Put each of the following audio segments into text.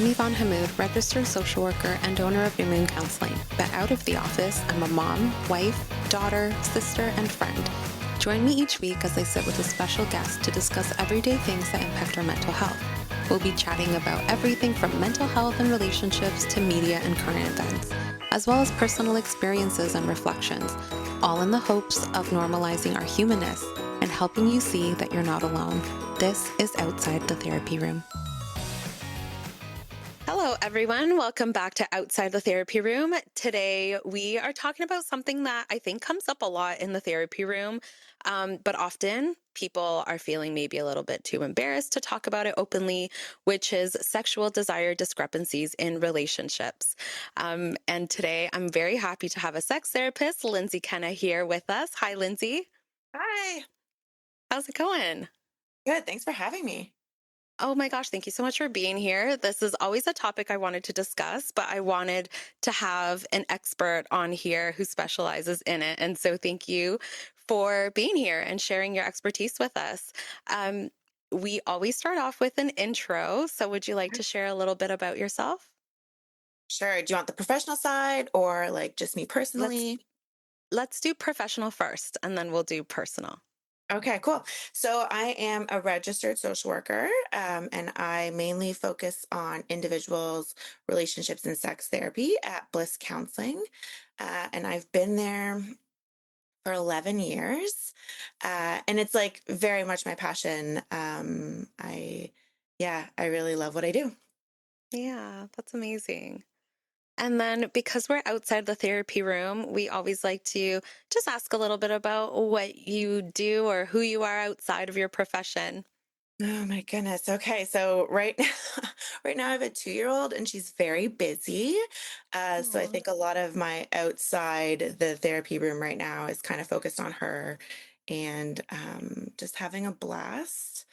I'm Yvonne Hamoud, registered social worker and owner of New Moon Counseling. But out of the office, I'm a mom, wife, daughter, sister, and friend. Join me each week as I sit with a special guest to discuss everyday things that impact our mental health. We'll be chatting about everything from mental health and relationships to media and current events, as well as personal experiences and reflections, all in the hopes of normalizing our humanness and helping you see that you're not alone. This is Outside the Therapy Room. Hello, everyone. Welcome back to Outside the Therapy Room. Today, we are talking about something that I think comes up a lot in the therapy room, but often people are feeling maybe a little bit too embarrassed to talk about it openly, which is sexual desire discrepancies in relationships. And today, I'm very happy to have a sex therapist, Lindsay Kenna, here with us. Hi, Lindsay. Hi. How's it going? Good. Thanks for having me. Oh my gosh, thank you so much for being here. This is always a topic I wanted to discuss, but I wanted to have an expert on here who specializes in it. And so thank you for being here and sharing your expertise with us. Um, we always start off with an intro. So would you like to share a little bit about yourself? Sure. Do you want the professional side or like just me Let's personally? let's do professional first and then we'll do personal. Okay, cool. So I am a registered social worker, and I mainly focus on individuals, relationships, and sex therapy at Bliss Counseling. And I've been there for 11 years. And it's like very much my passion. I really love what I do. Yeah, that's amazing. And then because we're outside the therapy room, we always like to just ask a little bit about what you do or who you are outside of your profession. Oh my goodness. Okay. So right now, right now I have a 2-year-old and she's very busy. So I Aw. think a lot of my outside the therapy room right now is kind of focused on her and just having a blast.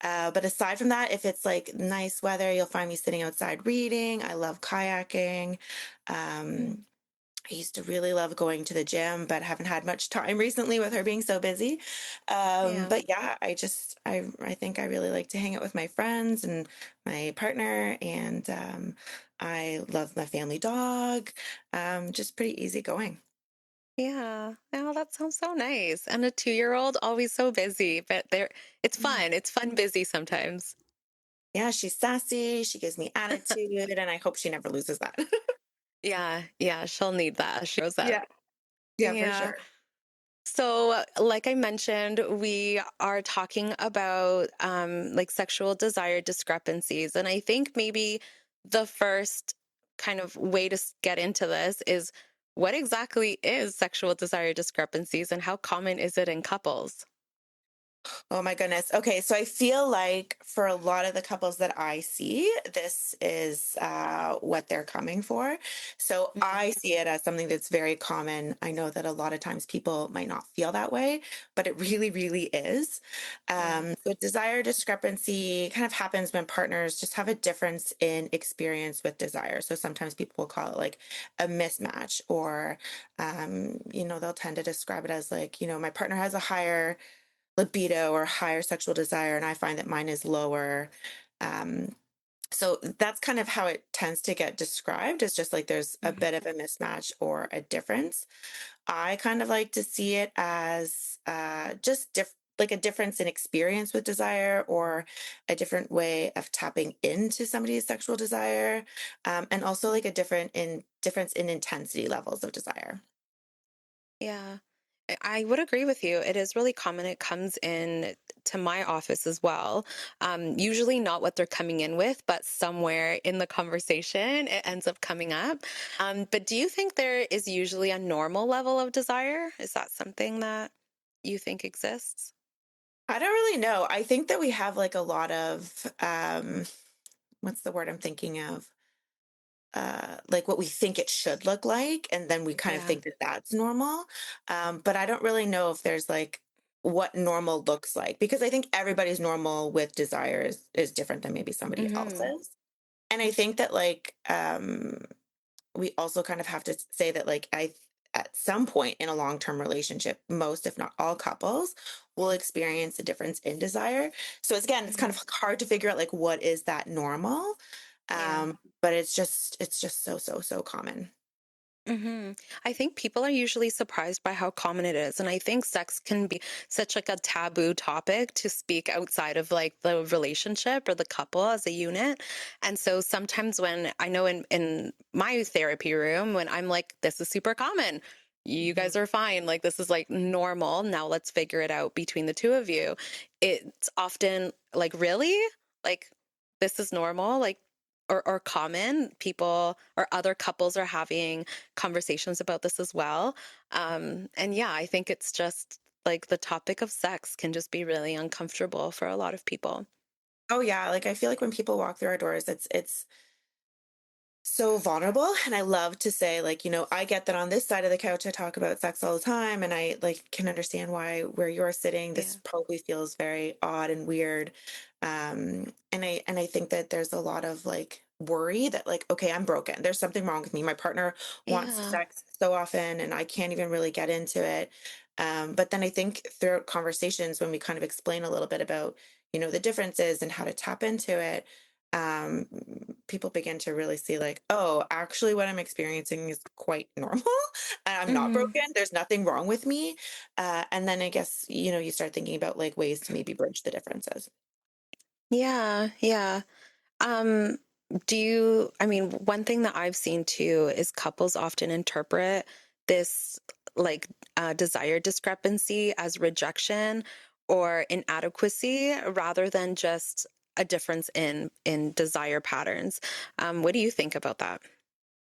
But aside from that, if it's like nice weather, you'll find me sitting outside reading. I love kayaking. Um, Mm. I used to really love going to the gym, but haven't had much time recently with her being so busy. Yeah. But yeah, I think I really like to hang out with my friends and my partner, and I love my family dog. Just pretty easy going. Yeah. Oh, that sounds so nice. And a 2-year-old always so busy, but it's Yeah. fun. It's fun busy sometimes. Yeah, she's sassy. She gives me attitude, and I hope she never loses that. Yeah. Yeah. She'll need that as she grows up. Yeah, yeah, for Yeah. sure. So, like I mentioned, we are talking about like sexual desire discrepancies. And I think maybe the first kind of way to get into this is what exactly is sexual desire discrepancies and how common is it in couples? Oh my goodness. Okay, so I feel like for a lot of the couples that I see, this is what they're coming for. So Mhm. I see it as something that's very common. I know that a lot of times people might not feel that way, but it really, really is. Yeah. So desire discrepancy kind of happens when partners just have a difference in experience with desire. So sometimes people will call it like a mismatch, or they'll tend to describe it as like, my partner has a higher libido or higher sexual desire, and I find that mine is lower. Um, so that's kind of how it tends to get described. It's just like there's a Mhm. bit of a mismatch or a difference. I kind of like to see it as like a difference in experience with desire, or a different way of tapping into somebody's sexual desire, and also like a difference in intensity levels of desire. Yeah. I would agree with you. It is really common. It comes in to my office as well. Usually not what they're coming in with, but somewhere in the conversation, it ends up coming up. But do you think there is usually a normal level of desire? Is that something that you think exists? I don't really know. I think that we have like a lot of what's the word I'm thinking of? Like what we think it should look like, and then we kind of Yeah. think that that's normal. But I don't really know if there's like what normal looks like, because I think everybody's normal with desires is different than maybe somebody Hmm. else's. And I think that like we also kind of have to say that like I at some point in a long-term relationship, most if not all couples will experience a difference in desire. So it's, again, it's kind of hard to figure out like what is that normal. Yeah. But it's just so common. hmm I think people are usually surprised by how common it is. And I think sex can be such like a taboo topic to speak outside of like the relationship or the couple as a unit. And so sometimes when I know in my therapy room, when I'm like, this is super common. You Mhm. guys are fine. Like this is like normal. Now let's figure it out between the two of you. It's often like, really? Like this is normal? Like or common people or other couples are having conversations about this as well. And yeah, I think it's just like the topic of sex can just be really uncomfortable for a lot of people. Oh yeah, like I feel like when people walk through our doors, it's so vulnerable. And I love to say, like, I get that on this side of the couch, I talk about sex all the time. And I like can understand why where you're sitting, this Yeah. probably feels very odd and weird. And I think that there's a lot of like worry that like, okay, I'm broken. There's something wrong with me. My partner wants Yeah. sex so often and I can't even really get into it. But then I think throughout conversations, when we kind of explain a little bit about, the differences and how to tap into it, um people begin to really see like, oh, actually what I'm experiencing is quite normal. And I'm not hmm broken, there's nothing wrong with me. And then I guess, you start thinking about like ways to maybe bridge the differences. Yeah. Yeah. Um, I mean, one thing that I've seen too is couples often interpret this like desire discrepancy as rejection or inadequacy rather than just a difference in desire patterns. What do you think about that?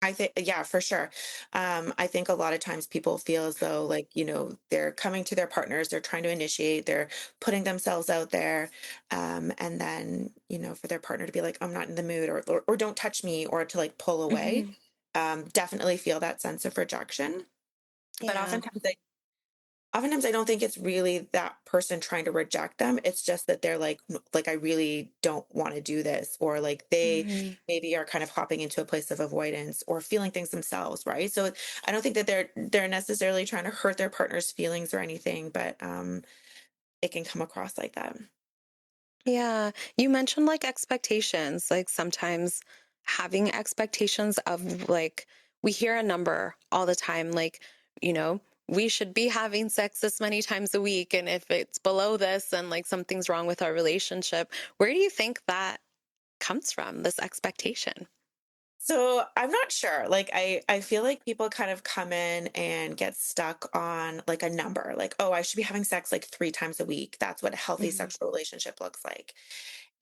I think, yeah, for sure. I think a lot of times people feel as though, like, they're coming to their partners, they're trying to initiate, they're putting themselves out there. And then, for their partner to be like, I'm not in the mood, or don't touch me, or to like pull away, hmm definitely feel that sense of rejection. But Yeah. oftentimes I don't think it's really that person trying to reject them. It's just that they're like, like, I really don't want to do this. Or like they hmm maybe are kind of hopping into a place of avoidance or feeling things themselves, right? So I don't think that they're necessarily trying to hurt their partner's feelings or anything, but it can come across like that. Yeah. You mentioned like expectations, like sometimes having expectations of like, we hear a number all the time, like, you know, we should be having sex this many times a week. And if it's below this, then like something's wrong with our relationship. Where do you think that comes from, this expectation? So I'm not sure. Like I feel like people kind of come in and get stuck on like a number, like, oh, I should be having sex like 3 times a week. That's what a healthy hmm sexual relationship looks like.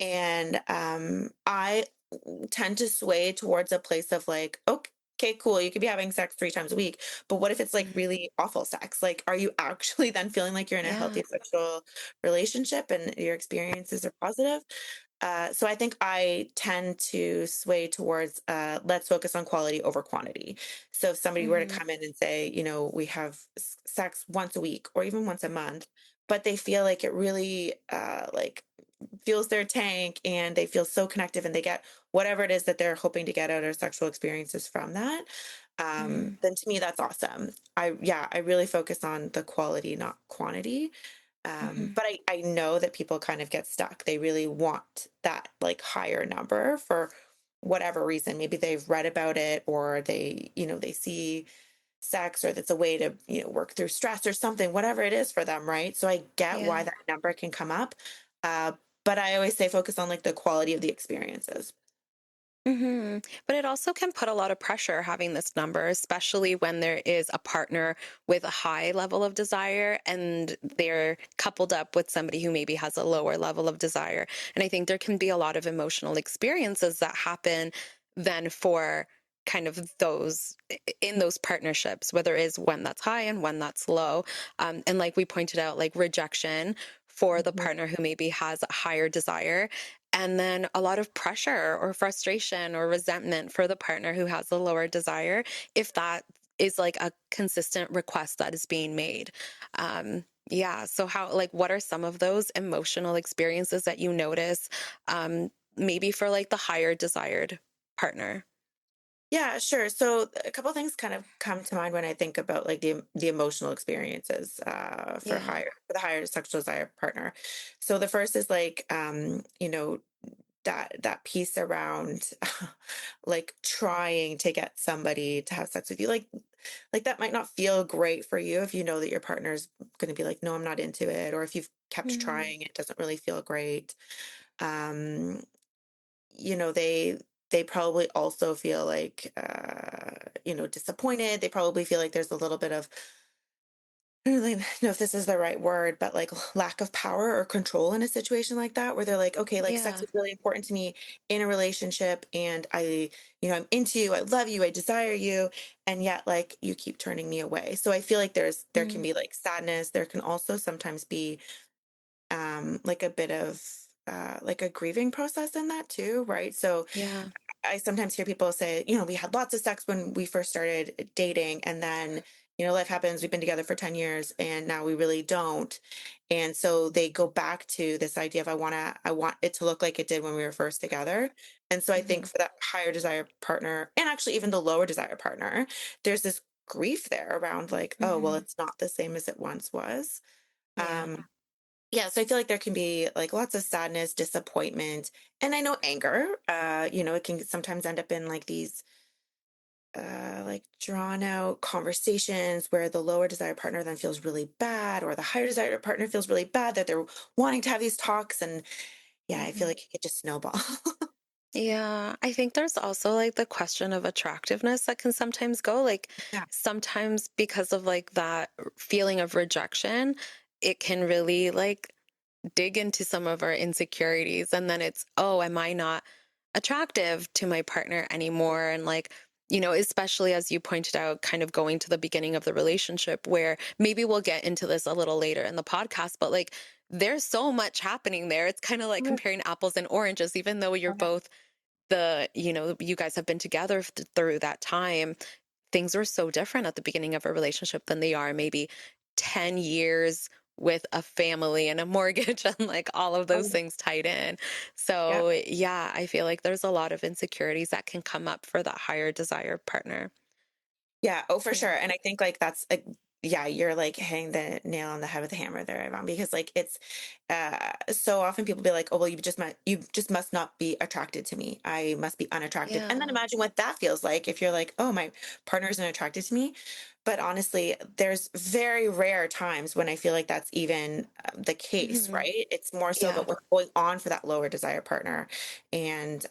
And I tend to sway towards a place of like, okay, cool, you could be having sex 3 times a week, but what if it's like hmm really awful sex? Like, are you actually then feeling like you're in a Yeah. healthy sexual relationship and your experiences are positive? So I think I tend to sway towards let's focus on quality over quantity. So if somebody were to hmm come in and say, we have sex once a week or even once a month, but they feel like it really like fuels their tank and they feel so connective and they get whatever it is that they're hoping to get out of sexual experiences from that, hmm then to me that's awesome. I really focus on the quality, not quantity. hmm But I know that people kind of get stuck. They really want that like higher number for whatever reason. Maybe they've read about it or they see sex or that's a way to, work through stress or something, whatever it is for them, right? So I get why Yeah. that number can come up. Uh, but I always say focus on like the quality of the experiences. But it also can put a lot of pressure having this number, especially when there is a partner with a high level of desire and they're coupled up with somebody who maybe has a lower level of desire. And I think there can be a lot of emotional experiences that happen then for kind of those in those partnerships, whether it is one that's high and one that's low. And like we pointed out, like rejection for the Mhm. partner who maybe has a higher desire and then a lot of pressure or frustration or resentment for the partner who has the lower desire if that is like a consistent request that is being made. Yeah. So how, like, what are some of those emotional experiences that you notice, maybe for like the higher desired partner? Yeah, sure. So a couple of things kind of come to mind when I think about like the emotional experiences Yeah. for the higher sexual desire partner. So the first is like that piece around like trying to get somebody to have sex with you, like that might not feel great for you if you know that your partner's going to be like, no, I'm not into it, or if you've kept Mhm. trying, it doesn't really feel great. um they probably also feel like disappointed. They probably feel like there's a little bit of, I don't really know if this is the right word, but like lack of power or control in a situation like that, where they're like, okay, like sex Yeah. is really important to me in a relationship, and I'm into you, I love you, I desire you, and yet like you keep turning me away. So I feel like there can Mhm. be like sadness. There can also sometimes be like a bit of like a grieving process in that too, right? So Yeah. I sometimes hear people say, we had lots of sex when we first started dating, and then, life happens. We've been together for 10 years and now we really don't. And so they go back to this idea of I want it to look like it did when we were first together. And so I think Mhm. for that higher desire partner, and actually even the lower desire partner, there's this grief there around like, oh, well, Mhm. it's not the same as it once was. Yeah. Yeah, so I feel like there can be like lots of sadness, disappointment, and I know anger. It can sometimes end up in like these like drawn out conversations where the lower desire partner then feels really bad, or the higher desire partner feels really bad that they're wanting to have these talks. And yeah, I feel Mhm. like it could just snowball. Yeah, I think there's also like the question of attractiveness that can sometimes go like Yeah. sometimes because of like that feeling of rejection, it can really like dig into some of our insecurities. And then it's, oh, am I not attractive to my partner anymore? And like, especially as you pointed out, kind of going to the beginning of the relationship where maybe we'll get into this a little later in the podcast, but like there's so much happening there. It's kind of like Right. comparing apples and oranges, even though you're Okay. both you guys have been together through that time. Things are so different at the beginning of a relationship than they are maybe 10 years with a family and a mortgage and like all of those Oh, things tied in. yeah. So, yeah, I feel like there's a lot of insecurities that can come up for that higher desire partner. Yeah, oh, for sure. Yeah. And I think like that's yeah, you're like hitting the nail on the head with the hammer there, Ivan, because like it's so often people be like, oh, well, you just must not be attracted to me. I must be unattractive. And then Yeah. imagine what that feels like if you're like, oh, my partner isn't attracted to me. But honestly, there's very rare times when I feel like that's even the case, Hmm. right? It's more so Yeah. about what's going on for that lower desire partner, and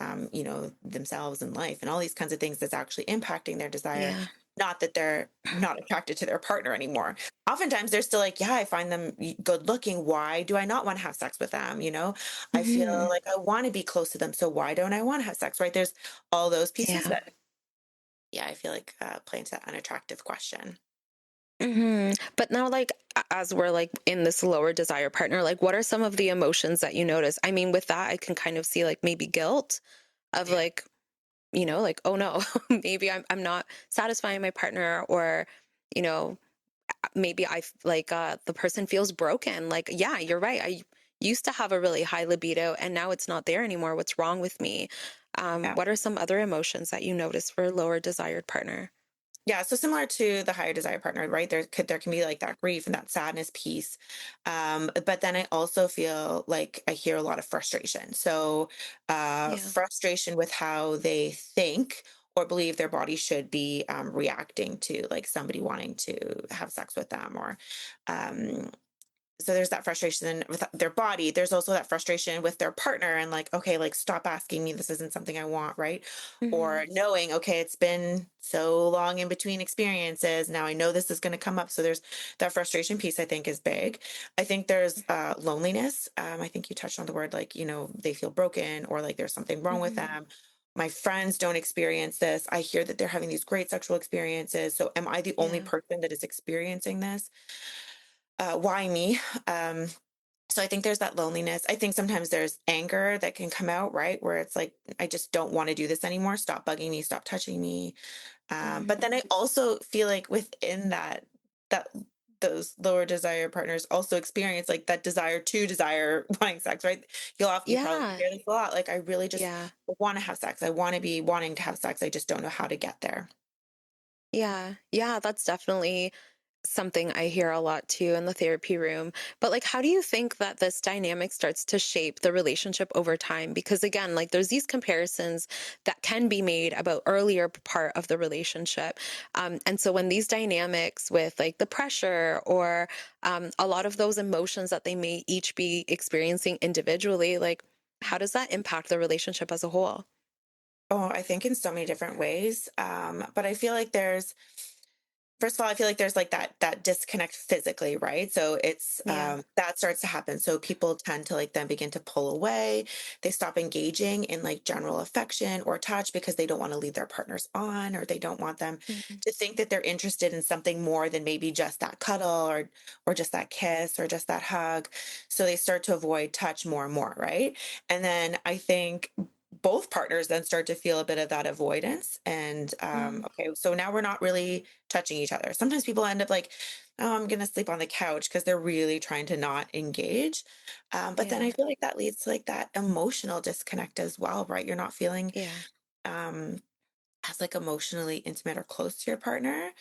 themselves and life and all these kinds of things that's actually impacting their desire, Yeah. not that they're not attracted to their partner anymore. Oftentimes they're still like, yeah, I find them good looking. Why do I not want to have sex with them? I feel Hmm. like I want to be close to them. So why don't I want to have sex? Right. There's all those pieces Yeah. that, yeah, I feel like play into that unattractive question. But now, like, as we're like in this lower desire partner, like, what are some of the emotions that you notice? I mean, with that, I can kind of see like maybe guilt of Yeah. like, like, oh no, maybe I'm not satisfying my partner, or, you know, maybe like the person feels broken. Like, yeah, you're right. I used to have a really high libido and now it's not there anymore. What's wrong with me? Yeah. What are some other emotions that you notice for a lower desired partner? Yeah, so similar to the higher desire partner, right? There can be like that grief and that sadness piece, but then I also feel like I hear a lot of frustration. So, Yeah. frustration with how they think or believe their body should be reacting to like somebody wanting to have sex with them, or um, so there's that frustration with their body. There's also that frustration with their partner, and like, okay, like stop asking me, this isn't something I want, right? Hmm. Or knowing, okay, it's been so long in between experiences, now I know this is going to come up. So there's that frustration piece, I think, is big. I think there's loneliness. I think you touched on the word, like, they feel broken, or like there's something wrong with Hmm. them. My friends don't experience this. I hear that they're having these great sexual experiences, so am I the only Yeah. person that is experiencing this? Why me? Um, so I think there's that loneliness. I think sometimes there's anger that can come out, right? Where it's like, I just don't want to do this anymore. Stop bugging me, stop touching me. But Hmm. then I also feel like within that those lower desire partners also experience like that desire to desire wanting sex, right? You probably Yeah. hear this a lot. Like, I really just Yeah. want to have sex. I want to be wanting to have sex. I just don't know how to get there. Yeah. Yeah. That's definitely something I hear a lot too in the therapy room. But like, how do you think that this dynamic starts to shape the relationship over time? Because again, like there's these comparisons that can be made about earlier part of the relationship. And so when these dynamics with like the pressure or a lot of those emotions that they may each be experiencing individually, like how does that impact the relationship as a whole? Oh, I think in so many different ways. But I feel like there's First of all, I feel like there's like that disconnect physically, right? So it's Yeah. that starts to happen. So people tend to like then begin to pull away. They stop engaging in like general affection or touch because they don't want to lead their partners on, or they don't want them Hmm. to think that they're interested in something more than maybe just that cuddle or just that kiss or just that hug. So they start to avoid touch more and more, right? And then I think both partners then start to feel a bit of that avoidance and Hmm. okay, so now we're not really touching each other. Sometimes people end up like, oh, I'm going to sleep on the couch because they're really trying to not engage. But then I Yeah. feel like that leads to like that emotional disconnect as well, right? You're not feeling Yeah. um, as like emotionally intimate or close to your partner.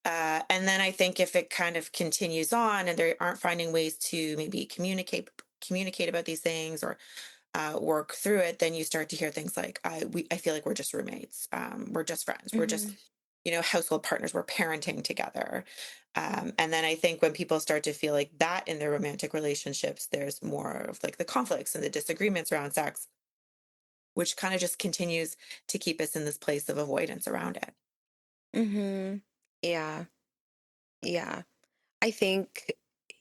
And then I think if it kind of continues on and they aren't finding ways to maybe communicate about these things or work through it, then you start to hear things like, I feel like we're just roommates. We're just friends. We're just, Hmm. household partners. We're parenting together. And then I think when people start to feel like that in their romantic relationships, there's more of like the conflicts and the disagreements around sex, which kind of just continues to keep us in this place of avoidance around it. Hmm. Yeah. Yeah. I think,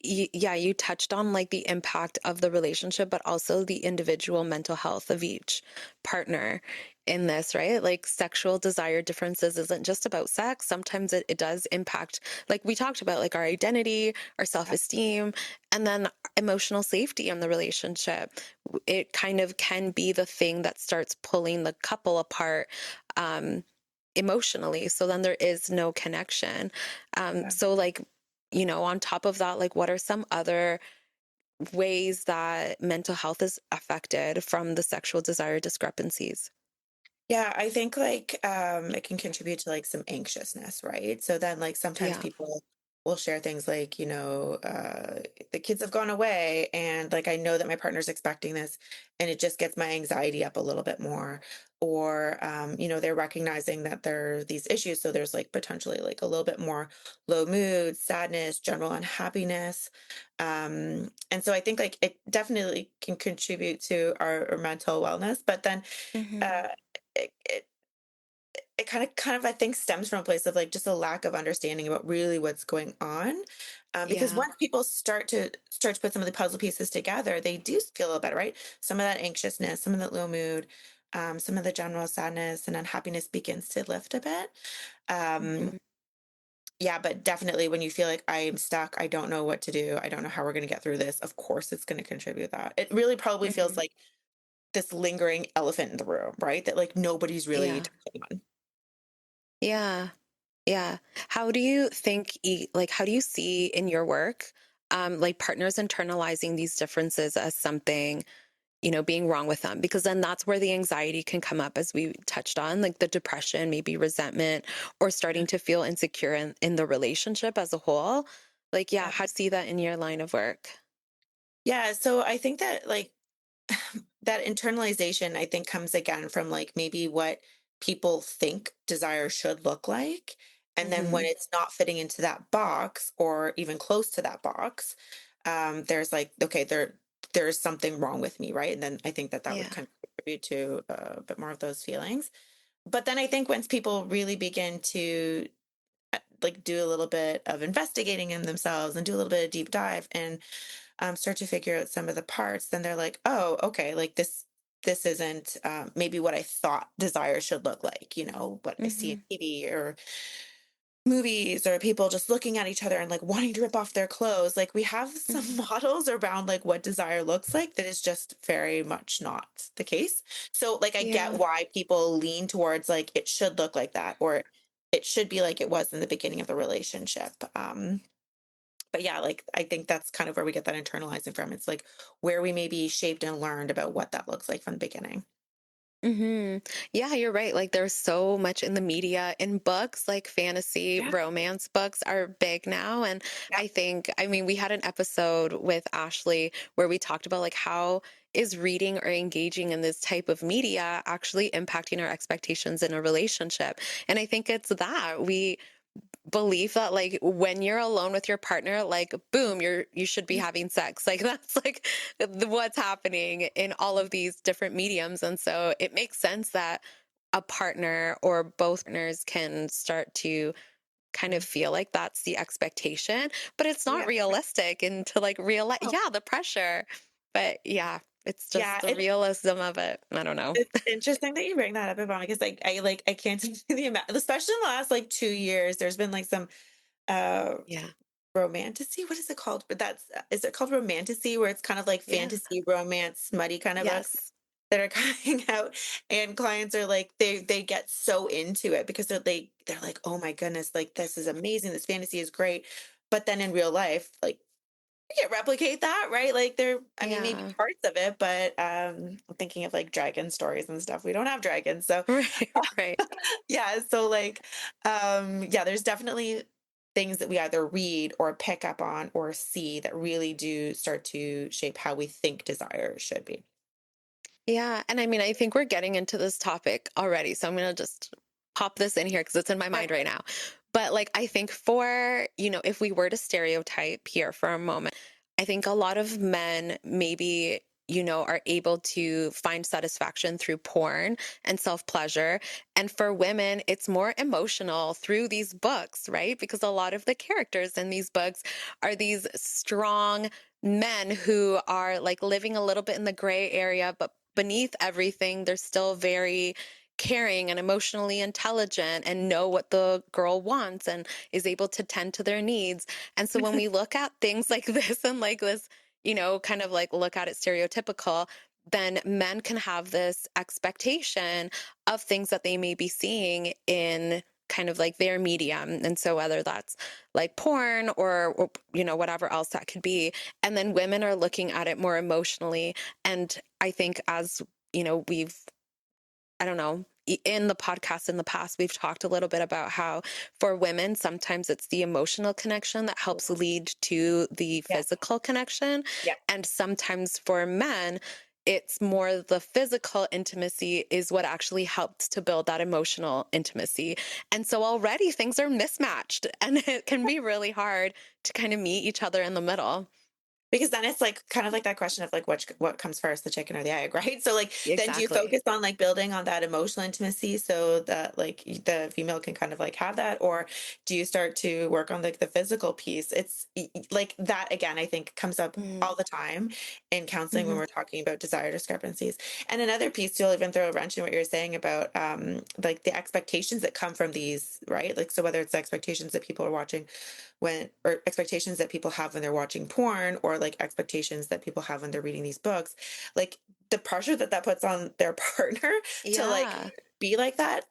yeah, you touched on like the impact of the relationship, but also the individual mental health of each partner in this, right? Like sexual desire differences isn't just about sex. Sometimes it does impact, like we talked about, like our identity, our self Yeah. esteem, and then emotional safety in the relationship. It kind of can be the thing that starts pulling the couple apart. Emotionally, so then there is no connection. So like, on top of that, like what are some other ways that mental health is affected from the sexual desire discrepancies? Yeah, I think like it can contribute to like some anxiousness, right? So then like sometimes Yeah. people will share things like, the kids have gone away and like I know that my partner's expecting this and it just gets my anxiety up a little bit more. Or they're recognizing that there are these issues. So there's like potentially like a little bit more low mood, sadness, general unhappiness. And so I think like it definitely can contribute to our mental wellness, but then Hmm. uh, it, it it kind of I think stems from a place of like just a lack of understanding about really what's going on. Because Yeah. once people start to put some of the puzzle pieces together, they do feel a little better, right? Some of that anxiousness, some of that low mood, some of the general sadness and unhappiness begins to lift a bit. Um, Hmm. yeah, but definitely when you feel like I am stuck, I don't know what to do, I don't know how we're going to get through this. Of course, it's going to contribute that. It really probably feels Hmm. like this lingering elephant in the room, right? That like nobody's really Yeah. touching on. Yeah. Yeah. How do you think, like, how do you see in your work, like partners internalizing these differences as something, being wrong with them? Because then that's where the anxiety can come up, as we touched on, like the depression, maybe resentment, or starting to feel insecure in the relationship as a whole. Like, yeah, Yeah. how do you see that in your line of work? Yeah, so I think that like that internalization I think comes again from like maybe what people think desire should look like. And then when Hmm. it's not fitting into that box or even close to that box, there's like, okay, there's something wrong with me, right? And then I think that that would Yeah. kind of contribute to a bit more of those feelings. But then I think once people really begin to like do a little bit of investigating in themselves and do a little bit of deep dive and start to figure out some of the parts, then they're like, oh, okay, like this isn't maybe what I thought desire should look like, what I see in Hmm. TV or movies or people just looking at each other and like wanting to rip off their clothes. Like we have some Hmm. models around like what desire looks like that is just very much not the case. So like I get Yeah. why people lean towards like it should look like that or it should be like it was in the beginning of the relationship. But yeah, like I think that's kind of where we get that internalizing from. It's like where we maybe shaped and learned about what that looks like from the beginning. hmm Yeah, you're right. Like there's so much in the media, in books, like fantasy Yeah. romance books are big now. And Yeah. I think, I mean, we had an episode with Ashley where we talked about like how is reading or engaging in this type of media actually impacting our expectations in a relationship. And I think it's that we belief that like when you're alone with your partner, like boom, you should be having sex. Like that's like what's happening in all of these different mediums. And so it makes sense that a partner or both partners can start to kind of Mhm. feel like that's the expectation, but it's not Yeah. realistic and to like realize, Oh, yeah, the pressure. But yeah, it's just yeah. the realism of it. I don't know. It's interesting that you bring that up about because I can't tell you the amount, especially in the last like 2 years. There's been like some uh Yeah. romantasy. What is it called? But that's is it called romantasy where it's kind of like Yeah. fantasy romance, smutty kind of books Yes. that are coming out, and clients are like they get so into it because they're like, oh my goodness, like this is amazing. This fantasy is great, but then in real life, like you can't replicate that, right? Like there, I mean, maybe Yeah. parts of it, but I'm thinking of like dragon stories and stuff. We don't have dragons, so Right. Right. yeah. So like, yeah, there's definitely things that we either read or pick up on or see that really do start to shape how we think desire should be. Yeah. And I mean, I think we're getting into this topic already. So I'm going to just pop this in here because it's in my Yeah. mind right now. But like, I think for, if we were to stereotype here for a moment, I think a lot of men maybe, are able to find satisfaction through porn and self pleasure. And for women, it's more emotional through these books, right? Because a lot of the characters in these books are these strong men who are like living a little bit in the gray area, but beneath everything, they're still very caring and emotionally intelligent and know what the girl wants and is able to tend to their needs. And so when we look at things like this and like this, kind of like look at it stereotypical, then men can have this expectation of things that they may be seeing in kind of like their medium. And so whether that's like porn or whatever else that could be, and then women are looking at it more emotionally. And I think as, we've, I don't know, in the podcast in the past, we've talked a little bit about how for women, sometimes it's the emotional connection that helps Yes. lead to the Yeah. physical connection. Yeah. And sometimes for men, it's more the physical intimacy is what actually helps to build that emotional intimacy. And so already things are mismatched and it can be really hard to kind of meet each other in the middle. Because then it's like kind of like that question of like what comes first, the chicken or the egg, right? So like then do you Exactly. focus on like building on that emotional intimacy so that like the female can kind of like have that, or do you start to work on like the physical piece? Like that again, I think comes up all the time in counseling when Mm-hmm. we're talking about desire discrepancies. And another piece, you'll even throw a wrench in what you're saying about like the expectations that come from these, right? Like so whether it's the expectations that people are watching when or expectations that people have when they're watching porn or like expectations that people have when they're reading these books, like the pressure that that puts on their partner to like Yeah. be like that.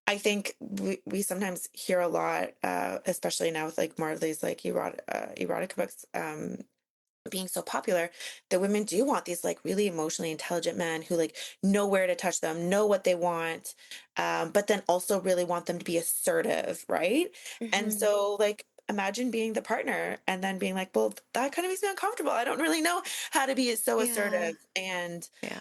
I think we sometimes hear a lot, especially now with like more of these like erotic books, being so popular, that women do want these like really emotionally intelligent men who like know where to touch them, know what they want, but then also really want them to be assertive, right? And Mm-hmm. so like imagine being the partner and then being like, well, that kind of makes me uncomfortable. I don't really know how to be so Yeah. assertive. And Yeah.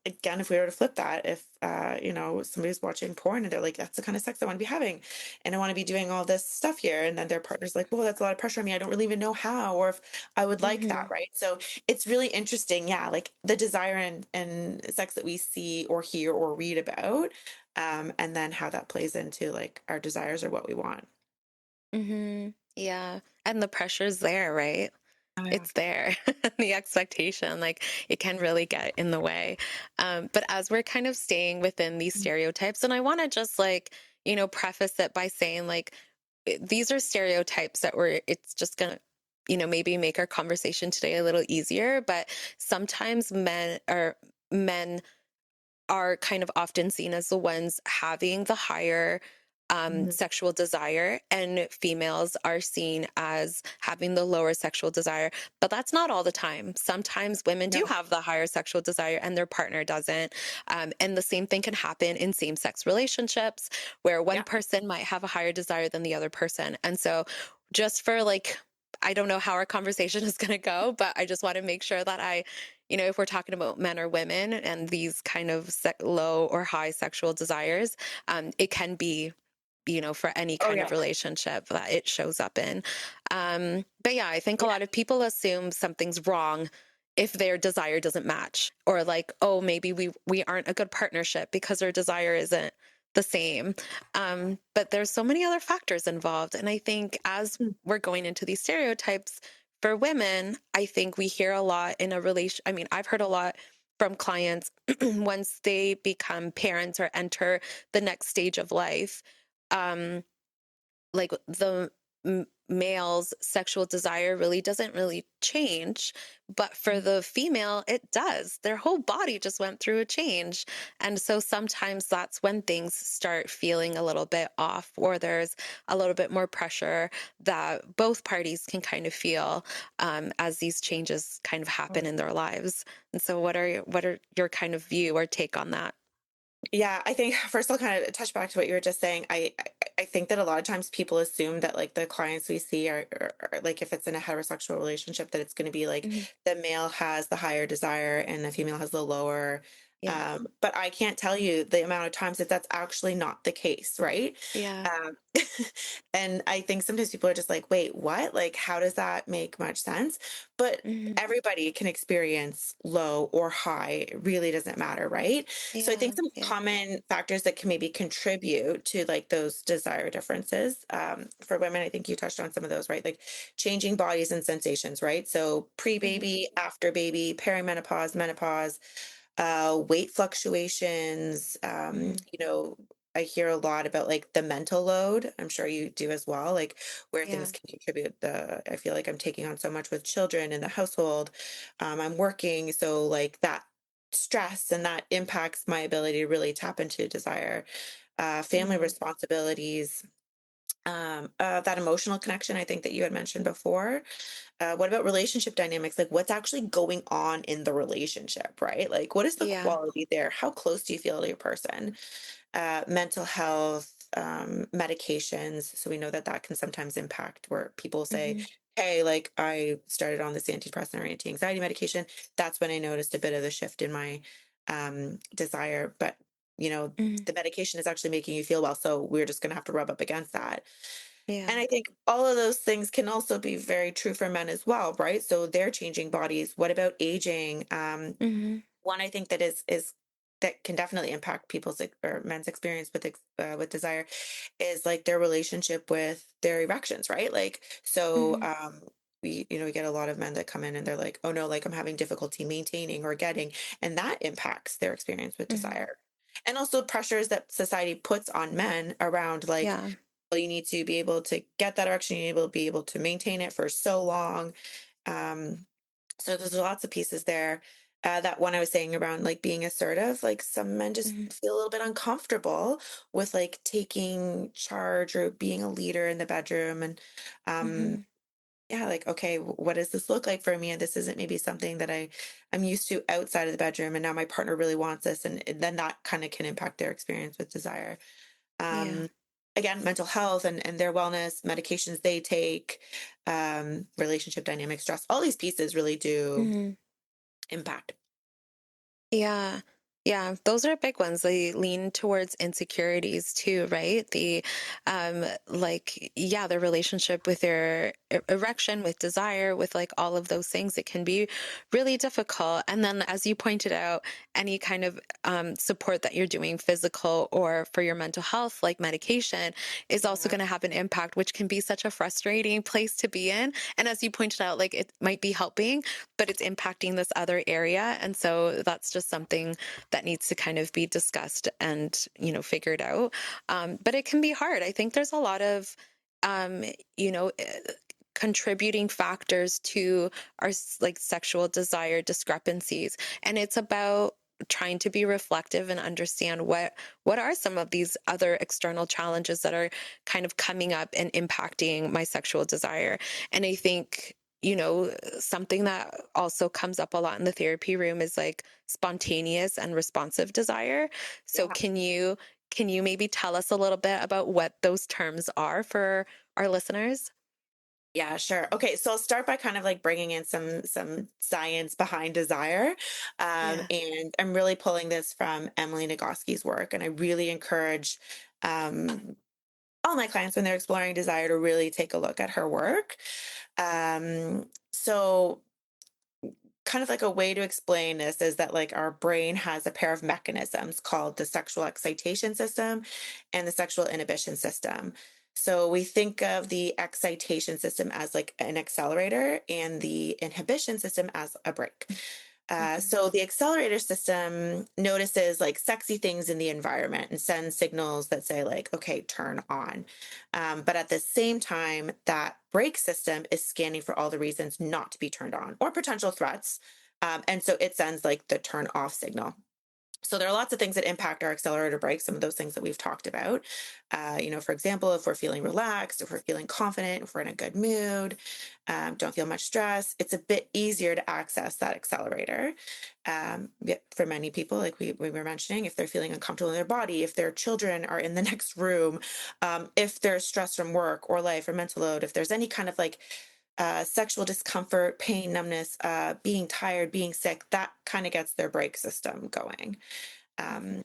again, if we were to flip that, if somebody's watching porn and they're like, that's the kind of sex I want to be having, and I want to be doing all this stuff here, and then their partner's like, well, that's a lot of pressure on me. I don't really even know how, or if I would like that, Mm-hmm. right? So it's really interesting, yeah, like the desire and sex that we see or hear or read about, and then how that plays into like our desires or what we want. Mm-hmm. Yeah. And the pressure's there, right? Oh, yeah. It's there. The expectation, like it can really get in the way. But as we're kind of staying within these stereotypes, and I want to just like, preface it by saying like these are stereotypes that it's just gonna, maybe make our conversation today a little easier. But sometimes men are kind of often seen as the ones having the higher Mhm. sexual desire, and females are seen as having the lower sexual desire. But that's not all the time. Sometimes women do No. have the higher sexual desire and their partner doesn't. And the same thing can happen in same sex relationships where one Yeah. person might have a higher desire than the other person. And so, just for like, I don't know how our conversation is going to go, but I just want to make sure that if we're talking about men or women and these kind of low or high sexual desires, it can be, for any Oh kind yeah. of relationship that it shows up in. But yeah, I think a Yeah. lot of people assume something's wrong if their desire doesn't match, or like, oh, maybe we aren't a good partnership because our desire isn't the same. But there's so many other factors involved. And I think as Mm. we're going into these stereotypes for women, I think we hear a lot in a relation. I mean, I've heard a lot from clients once they become parents or enter the next stage of life, um, like the male's sexual desire really doesn't really change, but for the female it does. Their whole body just went through a change, and so sometimes that's when things start feeling a little bit off, or there's a little bit more pressure that both parties can kind of feel, as these changes kind of happen in their lives. And so what are your kind of view or take on that? Yeah, I think first I'll kind of touch back to what you were just saying. I think that a lot of times people assume that like the clients we see are like if it's in a heterosexual relationship that it's going to be like Hmm. the male has the higher desire and the female has the lower. Yeah. But I can't tell you the amount of times that that's actually not the case, right? Yeah. Um, and I think sometimes people are just like, wait, what? Like, how does that make much sense? But Hmm. everybody can experience low or high. It really doesn't matter, right? So I think Yeah. some Yeah. common factors that can maybe contribute to like those desire differences for women, I think you touched on some of those, right? Like changing bodies and sensations, right? So Hmm. pre-baby, after baby, perimenopause, menopause, weight fluctuations. Hmm. I hear a lot about like the mental load. I'm sure you do as well, like where things Yeah. can contribute. I feel like I'm taking on so much with children in the household. I'm working, so like that stress and that impacts my ability to really tap into desire. Family Hmm. responsibilities, that emotional connection, I think that you had mentioned before. What about relationship dynamics? Like, what's actually going on in the relationship, right? Like, what is the Yeah. quality there? How close do you feel to your person? Mental health, medications. So we know that that can sometimes impact where people say, Hmm. hey, like I started on this antidepressant or anti-anxiety medication. That's when I noticed a bit of the shift in my desire. But, you know, Hmm. the medication is actually making you feel well. So we're just going to have to rub up against that. Yeah. And I think all of those things can also be very true for men as well, right? So they're changing bodies. What about aging? Hmm. One I think that is that can definitely impact people's or men's experience with desire is like their relationship with their erections, right? Like so Hmm. we get a lot of men that come in and they're like, oh no, like I'm having difficulty maintaining or getting, and that impacts their experience with Hmm. desire. And also pressures that society puts on men around like, Yeah. well, you need to be able to get that erection, you need to be able to maintain it for so long. Um, so there's lots of pieces there. That one I was saying around like being assertive, like some men just Hmm. feel a little bit uncomfortable with like taking charge or being a leader in the bedroom. And um, Hmm. yeah, like, okay, what does this look like for me? And this isn't maybe something that I'm used to outside of the bedroom. And now my partner really wants this. And then that kind of can impact their experience with desire. Yeah. Um, Again, mental health and their wellness, medications they take, relationship dynamics, stress, all these pieces really do Hmm. impact. Yeah. Yeah, those are big ones. They lean towards insecurities too, right? Yeah, the relationship with their erection, with desire, with like all of those things, it can be really difficult. And then, as you pointed out, any kind of support that you're doing, physical or for your mental health, like medication, is also Yeah. going to have an impact, which can be such a frustrating place to be in. And as you pointed out, like it might be helping, but it's impacting this other area. And so that's just something that needs to kind of be discussed and, figured out. But it can be hard. I think there's a lot of, um, you know, eh, contributing factors to our like sexual desire discrepancies. And it's about trying to be reflective and understand what are some of these other external challenges that are kind of coming up and impacting my sexual desire. And I think, something that also comes up a lot in the therapy room is like spontaneous and responsive desire. So Yeah. can you maybe tell us a little bit about what those terms are for our listeners? Yeah, sure. Okay, so I'll start by kind of like bringing in some science behind desire, Yeah. and I'm really pulling this from Emily Nagoski's work, and I really encourage all my clients when they're exploring desire to really take a look at her work. So kind of like a way to explain this is that like our brain has a pair of mechanisms called the sexual excitation system and the sexual inhibition system. So we think of the excitation system as like an accelerator and the inhibition system as a brake. Mhm. So the accelerator system notices like sexy things in the environment and sends signals that say like, okay, turn on. But at the same time, that brake system is scanning for all the reasons not to be turned on or potential threats. And so it sends like the turn off signal. So there are lots of things that impact our accelerator brakes, some of those things that we've talked about. For example, if we're feeling relaxed, if we're feeling confident, if we're in a good mood, don't feel much stress, it's a bit easier to access that accelerator. For many people, like we were mentioning, if they're feeling uncomfortable in their body, if their children are in the next room, if there's stress from work or life or mental load, if there's any kind of like sexual discomfort, pain, numbness, being tired, being sick, that kind of gets their brake system going. Mhm. Um,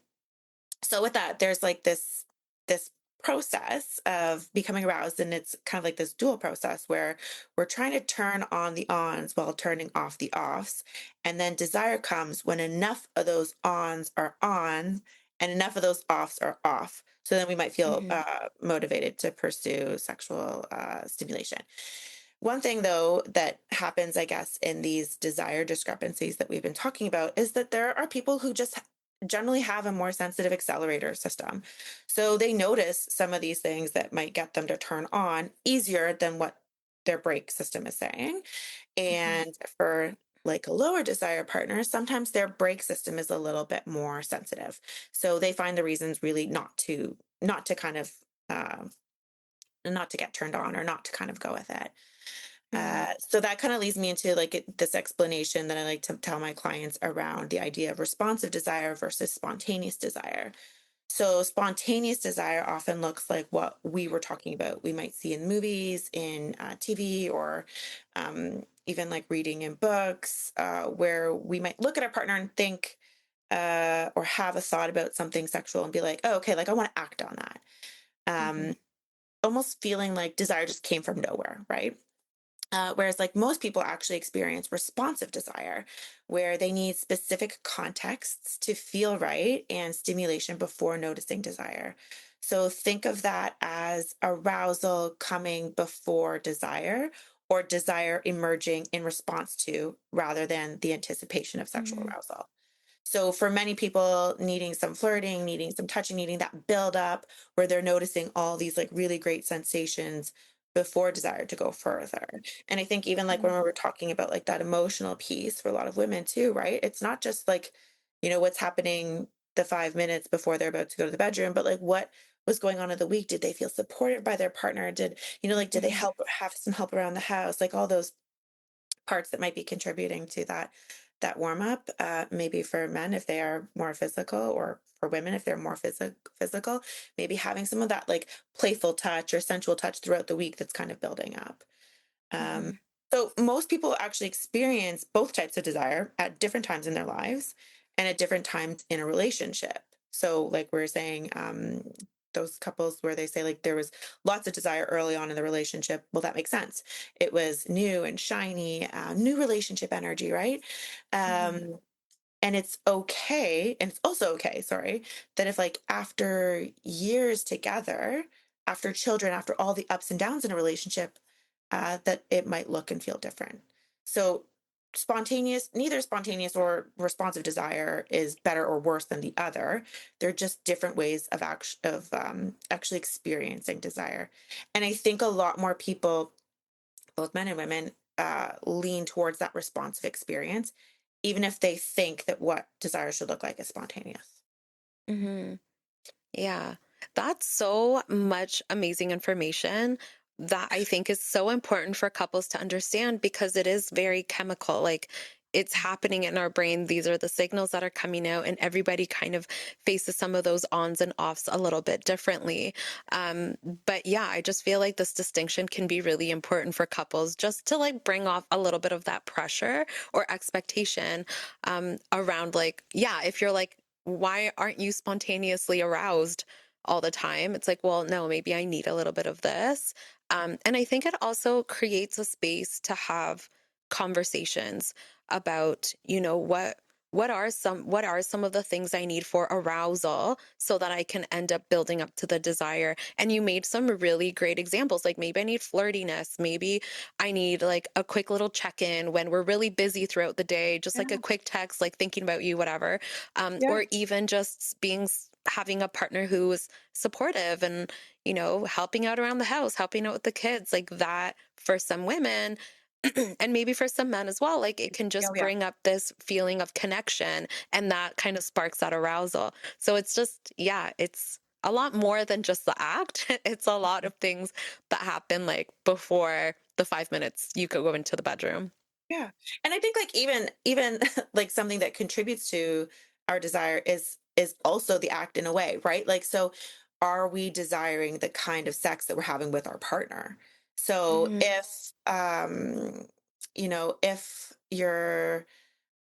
so with that, there's like this process of becoming aroused, and it's kind of like this dual process where we're trying to turn on the ons while turning off the offs, and then desire comes when enough of those ons are on and enough of those offs are off. So then we might feel Mhm. motivated to pursue sexual stimulation. One thing, though, that happens, I guess, in these desire discrepancies that we've been talking about is that there are people who just generally have a more sensitive accelerator system. So they notice some of these things that might get them to turn on easier than what their brake system is saying. Mhm. And for like a lower desire partner, sometimes their brake system is a little bit more sensitive. So they find the reasons really not to kind of not to get turned on or not to kind of go with it. Mhm. So that kind of leads me into like this explanation that I like to tell my clients around the idea of responsive desire versus spontaneous desire. So spontaneous desire often looks like what we were talking about. We might see in movies, in TV, or even like reading in books, where we might look at our partner and think or have a thought about something sexual and be like, oh, okay, like I want to act on that. Mhm. Um, Almost feeling like desire just came from nowhere, right? Whereas, like most people actually experience responsive desire, where they need specific contexts to feel right and stimulation before noticing desire. So, think of that as arousal coming before desire or desire emerging in response to rather than the anticipation of sexual Mhm. arousal. So for many people, needing some flirting, needing some touching, needing that build up where they're noticing all these like really great sensations before desire to go further. And I think even like when Mhm. we were talking about like that emotional piece for a lot of women too, right? It's not just like, what's happening the 5 minutes before they're about to go to the bedroom, but like what was going on in the week? Did they feel supported by their partner? Like, did they Mhm. have some help around the house? Like all those parts that might be contributing to that warm up. Maybe for men if they are more physical, or for women if they're more physical, maybe having some of that like playful touch or sensual touch throughout the week that's kind of building up. Um, Mhm. so most people actually experience both types of desire at different times in their lives and at different times in a relationship. So, like we are saying, those couples where they say like there was lots of desire early on in the relationship. Well, that makes sense. It was new and shiny, new relationship energy, right? Mhm. Um, and it's okay, and it's also okay, sorry, that if like after years together, after children, after all the ups and downs in a relationship, that it might look and feel different. So neither spontaneous or responsive desire is better or worse than the other. They're just different ways of actually experiencing desire. And I think a lot more people, both men and women, lean towards that responsive experience. even if they think that what desire should look like is spontaneous. Hmm. Yeah, that's so much amazing information that I think is so important for couples to understand because it is very chemical. Like it's happening in our brain. These are the signals that are coming out, and everybody kind of faces some of those ons and offs a little bit differently. Um, but yeah, I just feel like this distinction can be really important for couples just to like bring off a little bit of that pressure or expectation around like, yeah, if you're like, why aren't you spontaneously aroused all the time? It's like, well, no, maybe I need a little bit of this. And I think it also creates a space to have conversations about, what are some of the things I need for arousal so that I can end up building up to the desire. And you made some really great examples. Like maybe I need flirtiness, maybe I need like a quick little check-in when we're really busy throughout the day, just like a Yeah. quick text, like thinking about you, whatever. Yeah. Or even just having a partner who is supportive and, helping out around the house, helping out with the kids, like that for some women and maybe for some men as well, like it can Oh, just yeah. bring up this feeling of connection and that kind of sparks that arousal. So it's just, yeah, it's a lot more than just the act. It's a lot of things that happen like before the 5 minutes you could go into the bedroom. Yeah. And I think like even like something that contributes to our desire is also the act in a way, right? Like so are we desiring the kind of sex that we're having with our partner? So Hmm. if if you're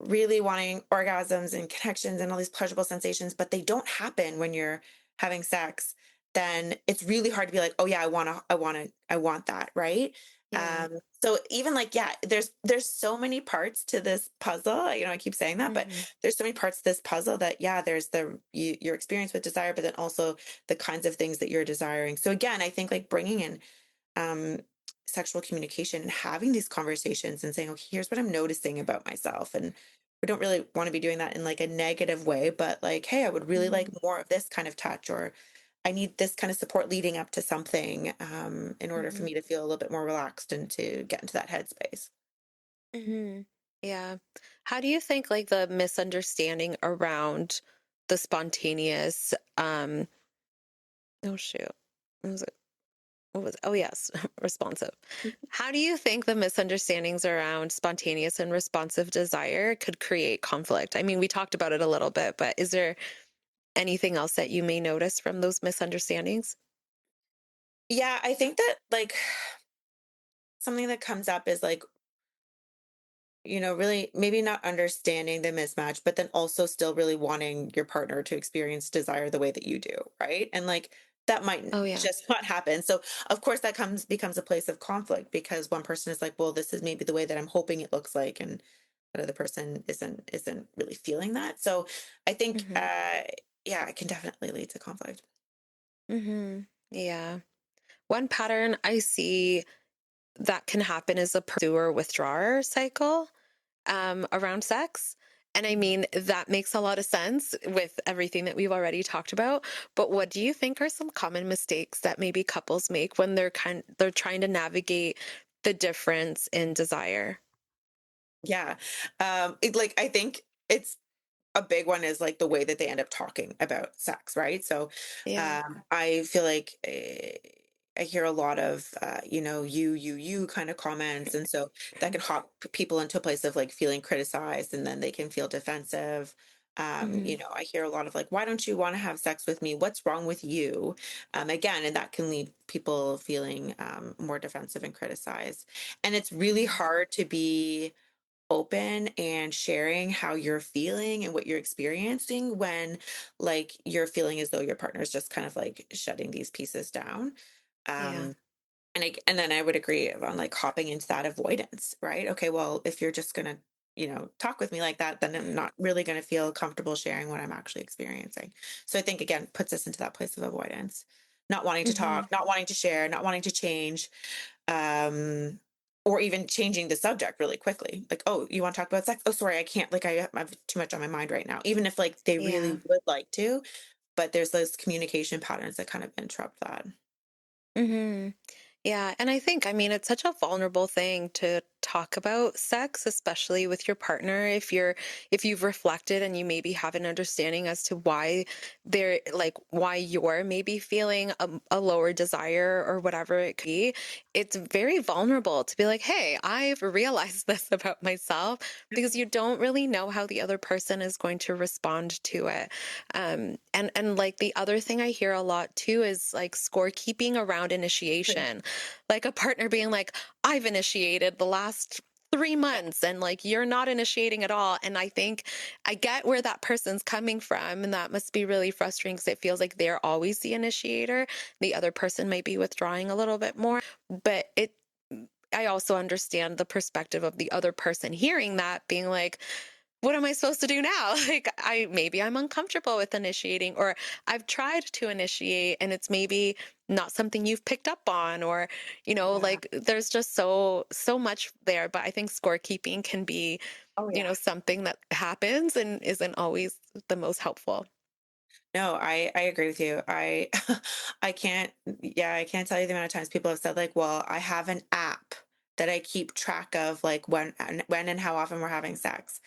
really wanting orgasms and connections and all these pleasurable sensations, but they don't happen when you're having sex, then it's really hard to be like, oh yeah, I want that, right? Yeah. So even like, yeah, there's so many parts to this puzzle. I keep saying that, but Hmm. there's so many parts to this puzzle that yeah, there's your experience with desire, but then also the kinds of things that you're desiring. So again, I think like bringing in um, sexual communication and having these conversations and saying, okay, here's what I'm noticing about myself. And we don't really want to be doing that in like a negative way, but like, hey, I would really like Hmm. more of this kind of touch, or I need this kind of support leading up to something in order for Hmm. me to feel a little bit more relaxed and to get into that headspace. Hmm. Yeah. How do you think like the misunderstanding around the spontaneous, oh shoot. What was it? Oh yes, responsive. How do you think the misunderstandings around spontaneous and responsive desire could create conflict? I mean, we talked about it a little bit, but is there anything else that you may notice from those misunderstandings? Yeah, I think that like something that comes up is like really maybe not understanding the mismatch, but then also still really wanting your partner to experience desire the way that you do, right? And like that might Oh yeah. just not happen. So of course that comes becomes a place of conflict because one person is like, well, this is maybe the way that I'm hoping it looks like, and the other person isn't really feeling that. So I think Hmm. yeah, it can definitely lead to conflict. Hmm. Yeah. One pattern I see that can happen is a pursuer withdrawer cycle around sex. And I mean, that makes a lot of sense with everything that we've already talked about. But what do you think are some common mistakes that maybe couples make when they're trying to navigate the difference in desire? Yeah. Like I think it's a big one is like the way that they end up talking about sex, right? So Yeah. I feel like I hear a lot of you kind of comments, and so that can hop people into a place of like feeling criticized, and then they can feel defensive. Hmm. I hear a lot of like, why don't you want to have sex with me? What's wrong with you? Again, and that can lead people feeling more defensive and criticized. And it's really Hmm. hard to be open and sharing how you're feeling and what you're experiencing when like you're feeling as though your partner is just kind of like shutting these pieces down. Yeah. um and then I would agree on like hopping into that avoidance, right? Okay, well, if you're just gonna talk with me like that, then I'm not really going to feel comfortable sharing what I'm actually experiencing. So I think again puts us into that place of avoidance, not wanting to Hmm. talk, not wanting to share, not wanting to change, um or even changing the subject really quickly, like, oh, you want to talk about sex? Oh, sorry, I can't, like, I have too much on my mind right now, even if like they really Yeah. would like to, but there's those communication patterns that kind of interrupt that. Hmm. Yeah. And I think, I mean, it's such a vulnerable thing to talk about sex, especially with your partner, if you've reflected and you maybe have an understanding as to why they're like why you're maybe feeling a lower desire or whatever it could be, it's very vulnerable to be like, hey, I've realized this about myself, because you don't really know how the other person is going to respond to it. And like the other thing I hear a lot too is like scorekeeping around initiation, like a partner being like, I've initiated the last 3 months and like you're not initiating at all. And I think I get where that person's coming from, and that must be really frustrating because it feels like they're always the initiator. The other person might be withdrawing a little bit more, but I also understand the perspective of the other person hearing that being like, what am I supposed to do now? Like maybe I'm uncomfortable with initiating, or I've tried to initiate and it's maybe not something you've picked up on, or Yeah. like there's just so much there. But I think scorekeeping can be, Oh yeah. something that happens and isn't always the most helpful. No, I agree with you. I I can't yeah, I can't tell you the amount of times people have said like, "Well, I have an app that I keep track of like when and how often we're having sex."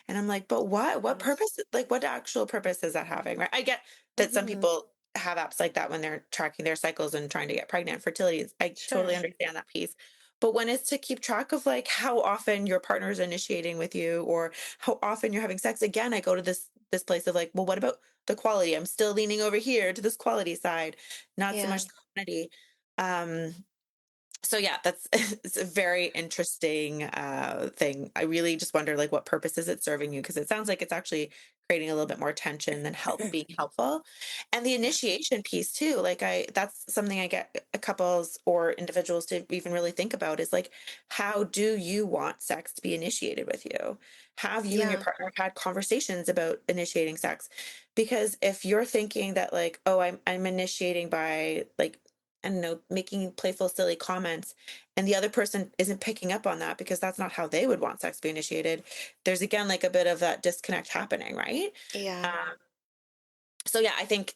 And I'm like, "But what? What purpose? Like what actual purpose is that having?" Right? I get that some Hmm. people have apps like that when they're tracking their cycles and trying to get pregnant, fertility. I totally Sure. understand that piece. But when it's to keep track of like how often your partner is initiating with you or how often you're having sex, again, I go to this place of like, well, what about the quality? I'm still leaning over here to this quality side, not so Yeah. much the quantity. Um, so yeah, that's it's a very interesting thing. I really just wonder like what purpose is it serving you? Because it sounds like it's actually creating a little bit more tension than help being helpful. And the Yeah. initiation piece too, like I that's something I get couples or individuals to even really think about is like, how do you want sex to be initiated with you? Have you and your Yeah. partner had conversations about initiating sex? Because if you're thinking that like, oh, I'm initiating by like I don't know, making playful, silly comments, and the other person isn't picking up on that because that's not how they would want sex to be initiated. There's again like a bit of that disconnect happening, right? Yeah. Um, so yeah, I think,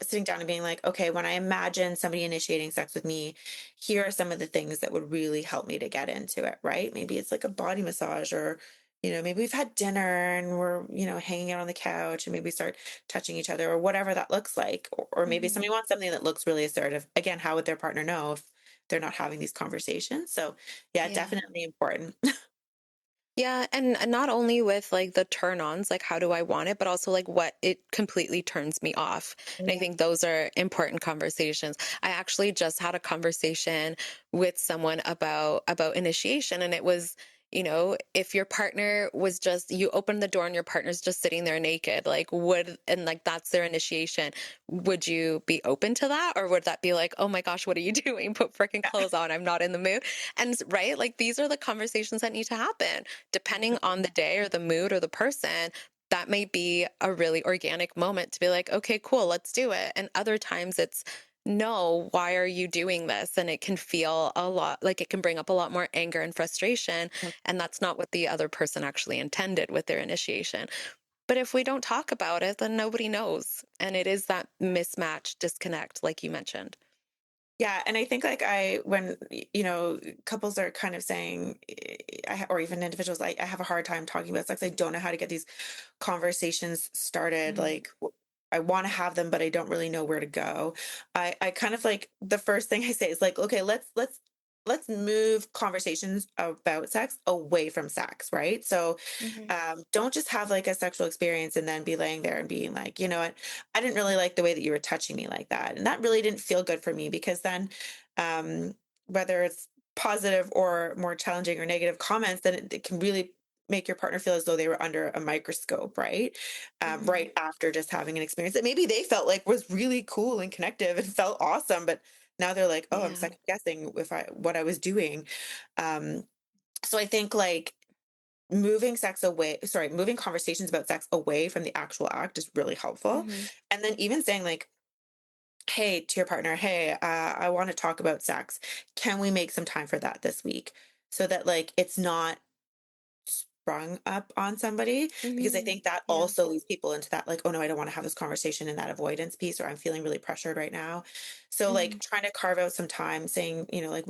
sitting down and being like, okay, when I imagine somebody initiating sex with me, here are some of the things that would really help me to get into it, right? Maybe it's like a body massage or, maybe we've had dinner and we're, hanging out on the couch and maybe we start touching each other or whatever that looks like. Or maybe Hmm. somebody wants something that looks really assertive. Again, how would their partner know if they're not having these conversations? So yeah, Yeah. definitely important. Yeah, and not only with like the turn-ons, like how do I want it, but also like what it completely turns me off. And I Yeah. think those are important conversations. I actually just had a conversation with someone about initiation, and it was, if your partner was just you open the door and your partner's just sitting there naked, like would and like that's their initiation, would you be open to that, or would that be like, oh my gosh, what are you doing? Put freaking clothes on. I'm not in the mood. And right, like these are the conversations that need to happen depending on the day or the mood or the person. That may be a really organic moment to be like, okay, cool, let's do it. And other times it's, no, why are you doing this? And it can feel a lot like it can bring up a lot more anger and frustration. And that's not what the other person actually intended with their initiation. But if we don't talk about it, then nobody knows. And it is that mismatch disconnect, like you mentioned. Yeah, and I think like when couples are kind of saying, or even individuals, I have a hard time talking about sex. I don't know how to get these conversations started. Mhm. Like, I want to have them, but I don't really know where to go. I kind of like the first thing I say is like, okay, let's move conversations about sex away from sex, right? So Mhm. don't just have like a sexual experience and then be laying there and being like, you know what, I didn't really like the way that you were touching me like that. And that really didn't feel good for me because then, um, whether it's positive or more challenging or negative comments, then it can really make your partner feel as though they were under a microscope, right? Mhm. Right after just having an experience that maybe they felt like was really cool and connective and felt awesome. But now they're like, oh, I'm Yeah. second guessing if what I was doing. Um, so I think like moving conversations about sex away from the actual act is really helpful. Mhm. And then even saying like, hey, to your partner, hey, I want to talk about sex. Can we make some time for that this week? So that like it's not sprung up on somebody, because I Mhm. think that Yeah. also leads people into that like, oh no, I don't want to have this conversation, in that avoidance piece, or I'm feeling really pressured right now. So like Mhm. trying to carve out some time saying, like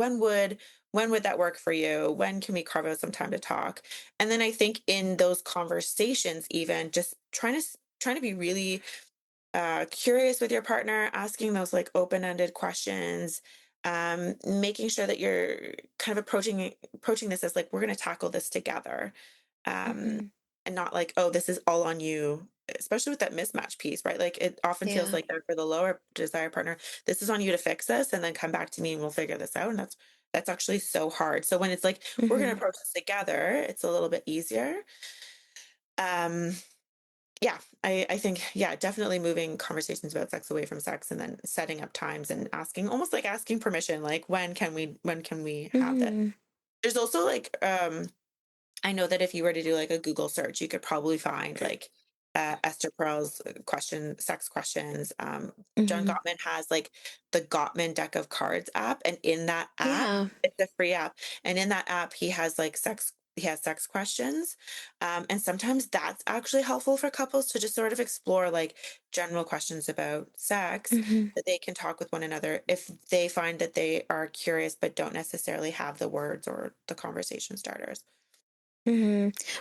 when would that work for you? When can we carve out some time to talk? And then I think in those conversations, even just trying to be really curious with your partner, asking those like open-ended questions, making sure that you're kind of approaching this as like we're going to tackle this together, um, Mhm. and not like, oh, this is all on you. Especially with that mismatch piece, right? Like it often feels Yeah. like that for the lower desire partner. This is on you to fix this, and then come back to me, and we'll figure this out. And that's actually so hard. So when it's like we're going to Mhm. approach this together, it's a little bit easier. Um, yeah, I think, yeah, definitely moving conversations about sex away from sex and then setting up times and asking, almost like asking permission, like when can we have this? Mhm. There's also like I know that if you were to do like a Google search, you could probably find like Esther Perel's sex questions. John Mhm. Gottman has like the Gottman deck of cards app, and in that app, Yeah. it's a free app, and in that app, he has sex questions, and sometimes that's actually helpful for couples to just sort of explore like general questions about sex Mhm. that they can talk with one another if they find that they are curious but don't necessarily have the words or the conversation starters.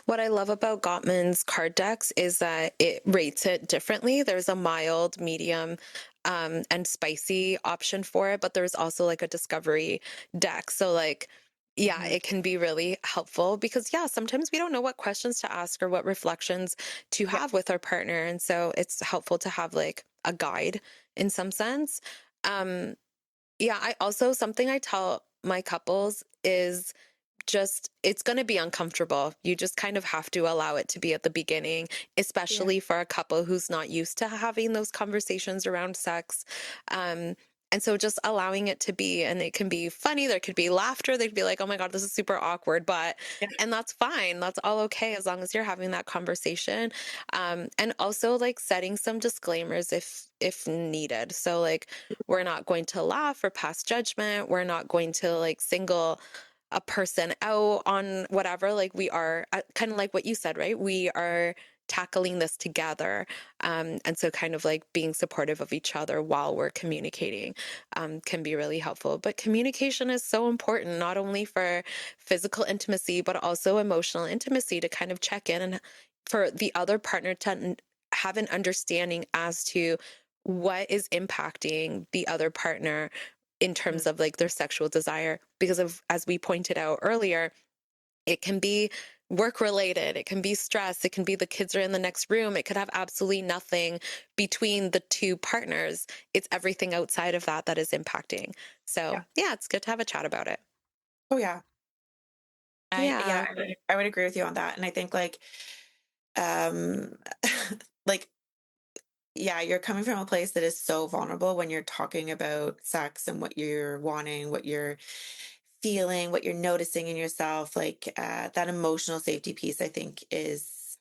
What I love about Gottman's card decks is that it rates it differently. There's a mild, medium, and spicy option for it, but there's also like a discovery deck. So like, yeah, Mhm. it can be really helpful because yeah, sometimes we don't know what questions to ask or what reflections to Yeah. have with our partner. And so it's helpful to have like a guide in some sense. Um, yeah, I also something I tell my couples is just it's going to be uncomfortable. You just kind of have to allow it to be at the beginning, Yeah. especially for a couple who's not used to having those conversations around sex. Um, and so just allowing it to be, and it can be funny, there could be laughter, they'd be like, oh my God, this is super awkward, Yeah. and that's fine. That's all okay as long as you're having that conversation. And also like setting some disclaimers if needed. So like we're not going to laugh or pass judgment. We're not going to like single a person out on whatever. Like we are kind of like what you said, right? We are tackling this together. And so kind of like being supportive of each other while we're communicating can be really helpful. But communication is so important, not only for physical intimacy, but also emotional intimacy to kind of check in and for the other partner to have an understanding as to what is impacting the other partner in Mhm. terms of like their sexual desire because of as we pointed out earlier, it can be work related, it can be stress, it can be the kids are in the next room, it could have absolutely nothing between the two partners. It's everything outside of that that is impacting. Yeah. So yeah, it's good to have a chat about it. Oh, yeah. Yeah. I would agree with you on that. And I think um, like, yeah, you're coming from a place that is so vulnerable when you're talking about sex and what you're wanting, what you're feeling, what you're noticing in yourself. Like that emotional safety piece, I think is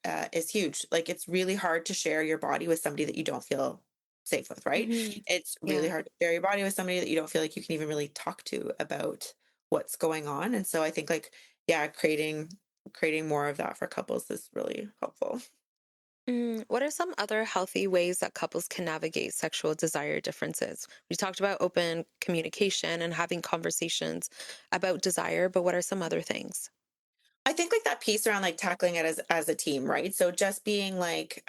huge. Like it's really hard to share your body with somebody that you don't feel safe with, right? Hmm. It's really Yeah. hard to share your body with somebody that you don't feel like you can even really talk to about what's going on. And so I think like, yeah, creating more of that for couples is really helpful. What are some other healthy ways that couples can navigate sexual desire differences? We talked about open communication and having conversations about desire, but what are some other things? I think like that piece around like tackling it as a team, right? So just being like,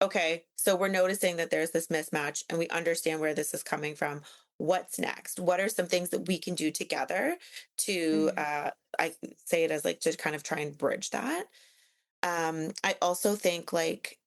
okay, so we're noticing that there's this mismatch and we understand where this is coming from. What's next? What are some things that we can do together to Mm-hmm. I say it as like to kind of try and bridge that. I also think like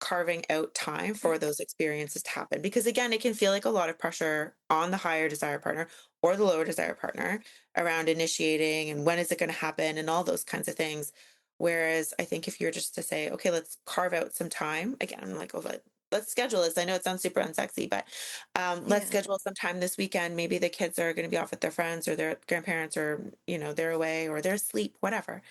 carving out time for those experiences to happen because again it can feel like a lot of pressure on the higher desire partner or the lower desire partner around initiating and when is it going to happen and all those kinds of things, whereas I think if you're just to say okay, let's carve out some time again, I'm like, oh, let's schedule this. I know it sounds super unsexy, but let's Yeah. schedule some time this weekend. Maybe the kids are going to be off with their friends or their grandparents, or they're away or they're asleep, whatever.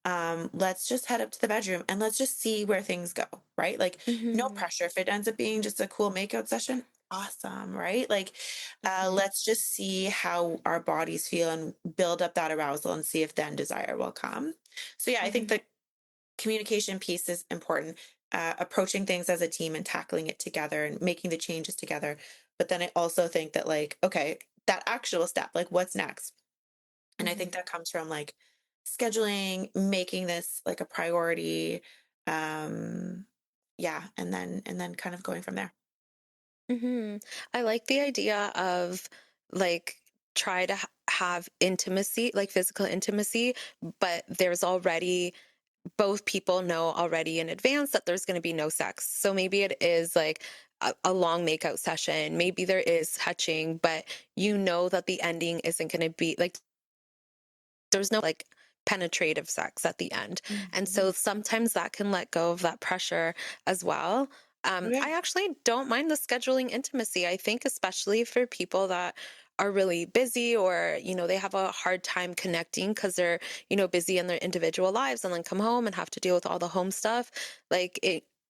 Let's just head up to the bedroom and let's just see where things go, right? Like, no Mm-hmm. pressure. If it ends up being just a cool makeout session, awesome, right? Like, Mm-hmm. let's just see how our bodies feel and build up that arousal and see if then desire will come. So, yeah, I think Mm-hmm. the communication piece is important. Approaching things as a team and tackling it together and making the changes together. But then I also think that, like, okay, that actual step, like what's next. And I think Mhm. that comes from like scheduling, making this like a priority. Um, yeah, and then kind of going from there. Mhm. I like the idea of like try to have intimacy, like physical intimacy, but there's already both people know already in advance that there's going to be no sex. So maybe it is like a long makeout session. Maybe there is touching, but you know that the ending isn't going to be like there's no like penetrative sex at the end. And Mhm. so sometimes that can let go of that pressure as well. Oh, yeah. I actually don't mind the scheduling intimacy. I think, especially for people that are really busy or, they have a hard time connecting because they're, busy in their individual lives and then come home and have to deal with all the home stuff. Like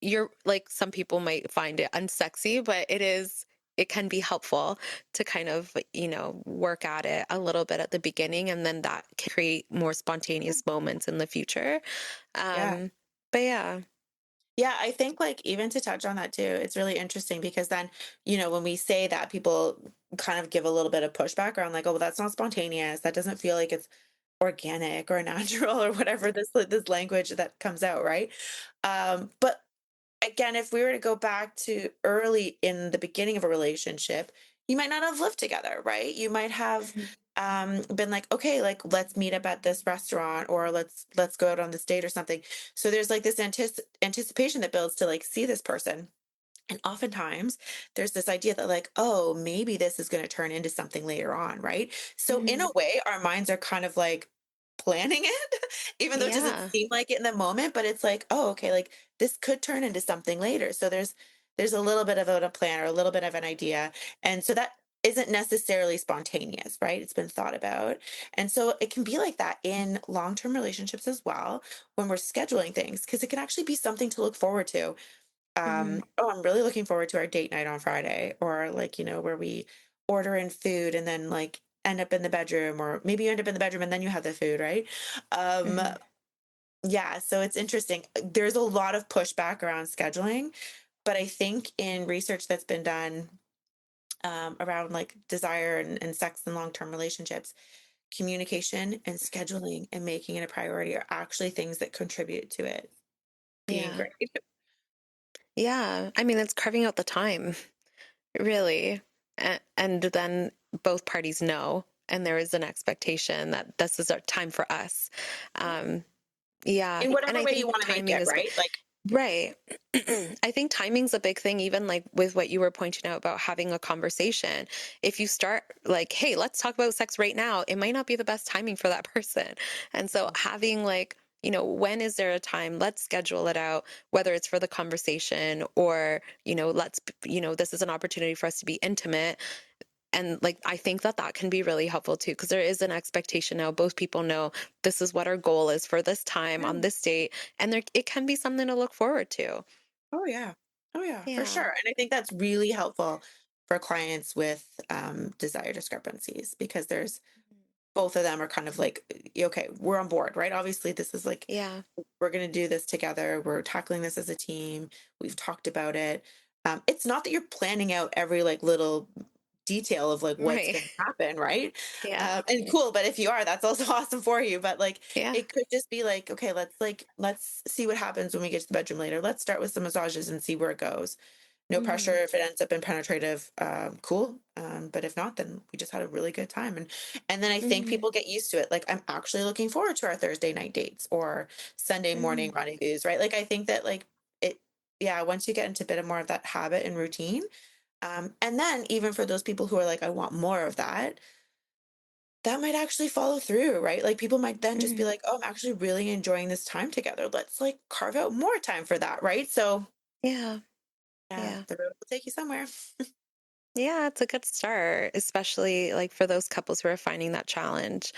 you're like, some people might find it unsexy, but it can be helpful to kind of, work at it a little bit at the beginning, and then that can create more spontaneous moments in the future. Yeah. Um, but yeah. Yeah, I think like even to touch on that too, it's really interesting because then, when we say that, people kind of give a little bit of pushback around like, oh, well, that's not spontaneous. That doesn't feel like it's organic or natural or whatever this language that comes out, right? But again, if we were to go back to early in the beginning of a relationship, you might not have lived together, right? You might have Mhm. been like, okay, like let's meet up at this restaurant or let's go out on this date or something. So there's like this anticipation that builds to like see this person. And oftentimes there's this idea that like, oh, maybe this is going to turn into something later on, right? So in a Mhm. way, our minds are kind of like planning it, even though it doesn't Yeah. seem like it in the moment, but it's like, oh, okay, like this could turn into something later. So there's a little bit of a plan or a little bit of an idea. And so that isn't necessarily spontaneous, right? It's been thought about. And so it can be like that in long-term relationships as well when we're scheduling things, because it can actually be something to look forward to. Mhm. Oh, I'm really looking forward to our date night on Friday, or like, where we order in food and then like end up in the bedroom, or maybe you end up in the bedroom and then you have the food, right? Um, Mhm. yeah, so it's interesting. There's a lot of pushback around scheduling, but I think in research that's been done around like desire and sex and long-term relationships, communication and scheduling and making it a priority are actually things that contribute to it being Yeah. great. Yeah. I mean, it's carving out the time, really. And then both parties know, and there is an expectation that this is our time for us. Um, yeah. In And whatever I way you think want to make timing it, is right? Like, right. I think timing's a big thing, even like with what you were pointing out about having a conversation. If you start like, hey, let's talk about sex right now, it might not be the best timing for that person. And so having like, when is there a time? Let's schedule it out, whether it's for the conversation or, this is an opportunity for us to be intimate. And like, I think that that can be really helpful too, because there is an expectation now. Both people know this is what our goal is for this time yeah. on this date. And it can be something to look forward to. Oh, yeah. Oh, yeah, for Yeah. sure. And I think that's really helpful for clients with desire discrepancies because there's both of them are kind of like, okay, we're on board, right? Obviously, this is like, Yeah. we're going to do this together. We're tackling this as a team. We've talked about it. It's not that you're planning out every like little detail of like what's Right. going to happen, right? Yeah. And cool, but if you are, that's also awesome for you. But like, Yeah. it could just be like, okay, let's see what happens when we get to the bedroom later. Let's start with some massages and see where it goes. No pressure Mhm. if it ends up in penetrative, cool. But if not, then we just had a really good time. And then I think Mhm. people get used to it. Like I'm actually looking forward to our Thursday night dates or Sunday morning Mhm. rendezvous, right? Like I think that like it, yeah, once you get into a bit of more of that habit and routine, and then even for those people who are like, I want more of that, that might actually follow through, right? Like people might then just be Mhm. like, oh, I'm actually really enjoying this time together. Let's like carve out more time for that, right? So Yeah. yeah, Yeah. the road will take you somewhere. Yeah, it's a good start, especially like for those couples who are finding that challenge.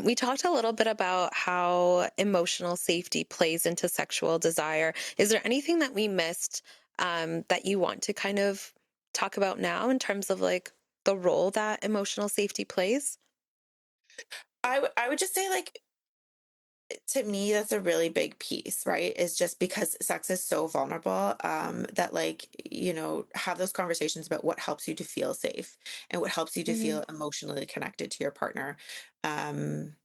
We talked a little bit about how emotional safety plays into sexual desire. Is there anything that we missed that you want to kind of talk about now in terms of like the role that emotional safety plays? I would just say like To me, that's a really big piece, right? Is just because sex is so vulnerable, that like, have those conversations about what helps you to feel safe and what helps you to Mhm. feel emotionally connected to your partner. Um,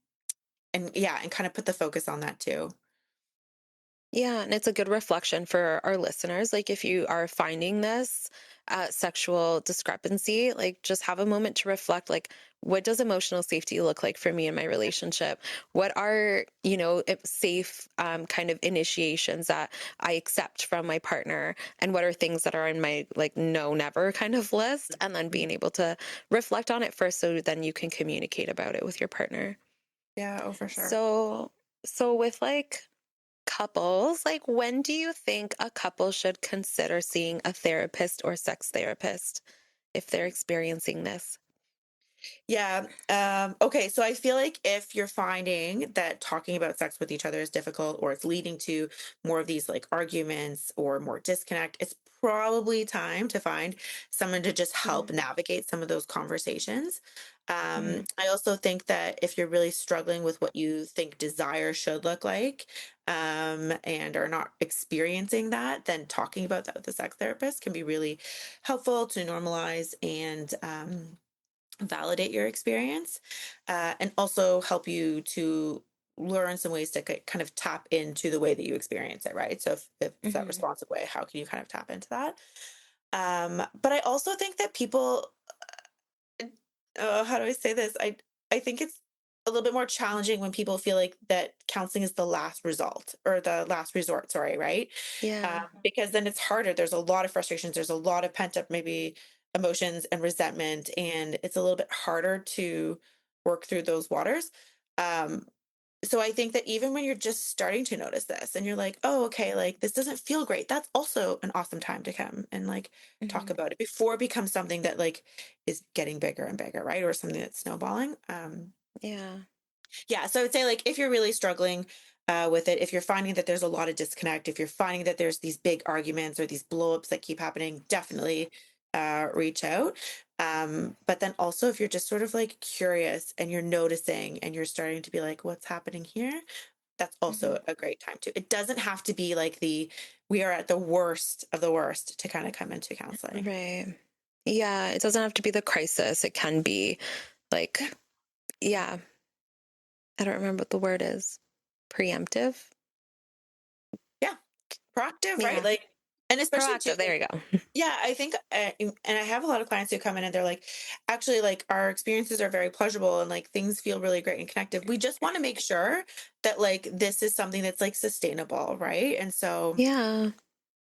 and yeah, and kind of put the focus on that too. Yeah, and it's a good reflection for our listeners. Like, if you are finding this sexual discrepancy, like, just have a moment to reflect. Like, what does emotional safety look like for me in my relationship? What are, safe kind of initiations that I accept from my partner? And what are things that are in my, like, no, never kind of list? And then Mhm. being able to reflect on it first so then you can communicate about it with your partner. Yeah, oh, for sure. So, so with like, couples, like when do you think a couple should consider seeing a therapist or sex therapist if they're experiencing this? Yeah. Okay. So I feel like if you're finding that talking about sex with each other is difficult or it's leading to more of these like arguments or more disconnect, it's probably time to find someone to just help Mhm, navigate some of those conversations. mhm, I also think that if you're really struggling with what you think desire should look like, and are not experiencing that, then talking about that with a sex therapist can be really helpful to normalize and, validate your experience, and also help you to learn some ways to kind of tap into the way that you experience it, right? So if it's that mhm. responsive way, how can you kind of tap into that? But I also think that people, how do I say this? I think it's a little bit more challenging when people feel like that counseling is the last result or the last resort, sorry, right? Yeah. Because then it's harder. There's a lot of frustrations. There's a lot of pent up maybe emotions and resentment, and it's a little bit harder to work through those waters. Um, so I think that even when you're just starting to notice this and you're like, oh, okay, like this doesn't feel great, that's also an awesome time to come and like talk Mhm. about it before it becomes something that like is getting bigger and bigger, right? Or something that's snowballing. Yeah. Yeah, so I would say like if you're really struggling with it, if you're finding that there's a lot of disconnect, if you're finding that there's these big arguments or these blowups that keep happening, definitely reach out. But then also if you're just sort of like curious and you're noticing and you're starting to be like, what's happening here? That's Mhm. also a great time too. It doesn't have to be like we are at the worst of the worst to kind of come into counseling. Right. Yeah, it doesn't have to be the crisis. It can be Yeah. like, yeah, I don't remember what the word is. Preemptive? Yeah. Proactive, right? Yeah. Like, and especially too, Proactive. There you go. yeah, I think, and I have a lot of clients who come in and they're like, actually, like our experiences are very pleasurable and like things feel really great and connective. We just want to make sure that like this is something that's like sustainable, right? And so Yeah.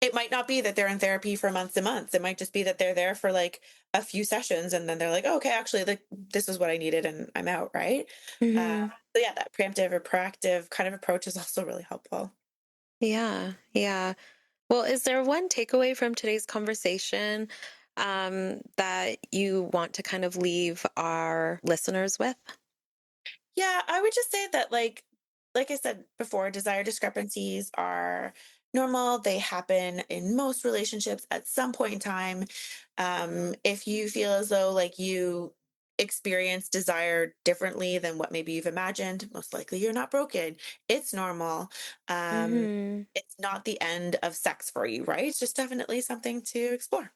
it might not be that they're in therapy for months and months. It might just be that they're there for like a few sessions and then they're like, oh, okay, actually, like this is what I needed and I'm out, right? Hmm. So yeah, that preemptive or proactive kind of approach is also really helpful. Yeah. Yeah. Well, is there one takeaway from today's conversation that you want to kind of leave our listeners with? Yeah, I would just say that like I said before, desire discrepancies are normal. They happen in most relationships at some point in time. If you feel as though like you experience desire differently than what maybe you've imagined, most likely you're not broken. It's normal. Um, Hmm. it's not the end of sex for you, right? It's just definitely something to explore.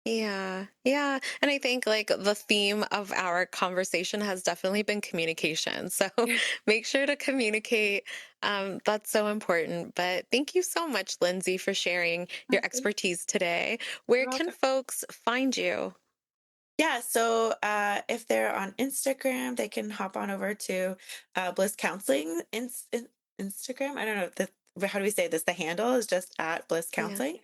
Yeah. Yeah. And I think like the theme of our conversation has definitely been communication. So Yeah, make sure to communicate. That's so important. But thank you so much, Lindsay, for sharing your absolutely. expertise today. Where You're can welcome. folks find you? Yeah, so if they're on Instagram, they can hop on over to Bliss Counseling Instagram. I don't know how do we say this? The handle is just at Bliss Yeah. Counseling.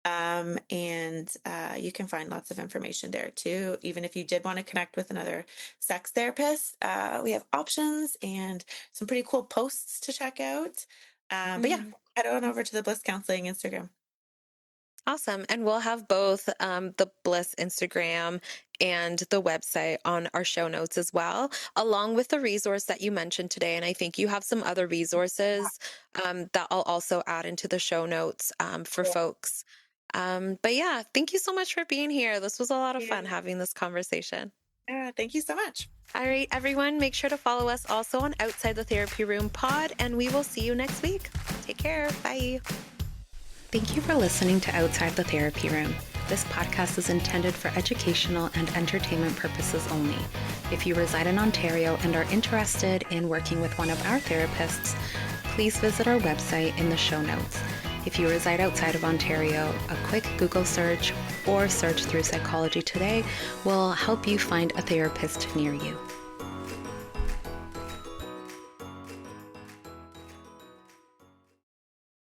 And you can find lots of information there too. Even if you did want to connect with another sex therapist, we have options and some pretty cool posts to check out. But yeah, Mhm. head on over to the Bliss Counseling Instagram. Awesome. And we'll have both the Bliss Instagram and the website on our show notes as well, along with the resource that you mentioned today. And I think you have some other resources that I'll also add into the show notes for folks. But yeah, thank you so much for being here. This was a lot of fun Yeah. having this conversation. Yeah, thank you so much. All right, everyone, make sure to follow us also on Outside the Therapy Room Pod, and we will see you next week. Take care. Bye. Thank you for listening to Outside the Therapy Room. This podcast is intended for educational and entertainment purposes only. If you reside in Ontario and are interested in working with one of our therapists, please visit our website in the show notes. If you reside outside of Ontario, a quick Google search or search through Psychology Today will help you find a therapist near you.